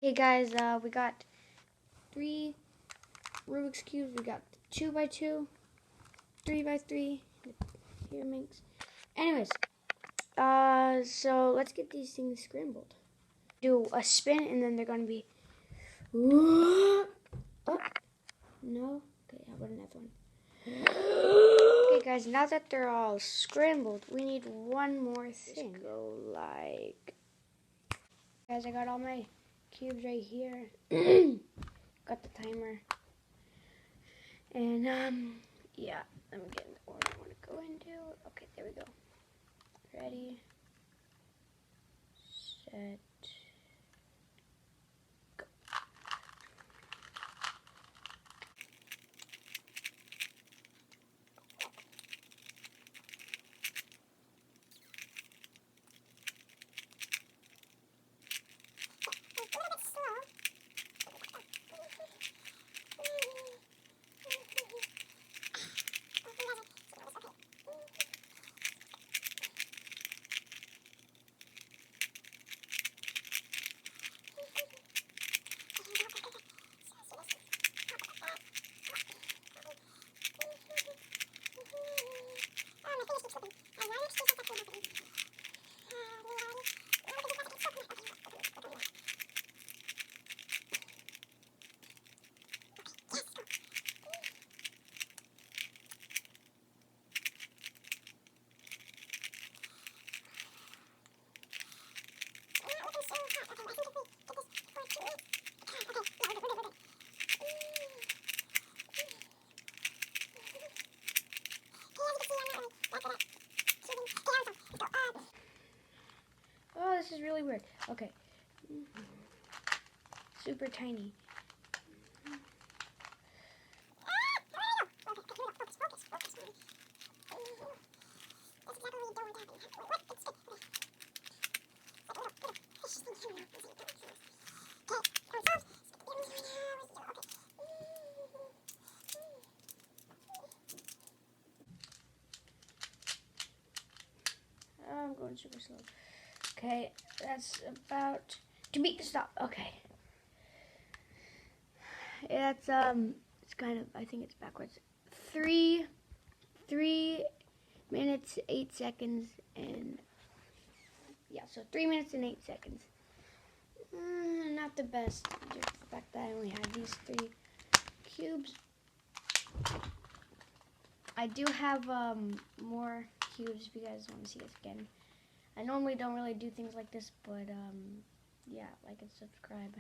Hey guys, we got 3 Rubik's Cubes. We got 2x2, 3x3. Here, Minx. Anyways, so let's get these things scrambled. Do a spin, and then they're gonna be. Oh, no. Okay, how about another one? Okay, guys. Now that they're all scrambled, we need one more thing. Just go like. Guys, I got all my cubes right here. Got the timer. And yeah, let me get in the order I want to go into. Okay, there we go. Ready, set, go. Oh, this is really weird. Okay. Super tiny. I'm going super slow. Okay, that's about to beat the stop. Okay. That's it's kind of, I think it's backwards. 3 minutes 8 seconds, and yeah, so 3 minutes and 8 seconds. Not the best, just the fact that I only have these 3 cubes. I do have more cubes if you guys want to see this again. I normally don't really do things like this, but yeah, like and subscribe.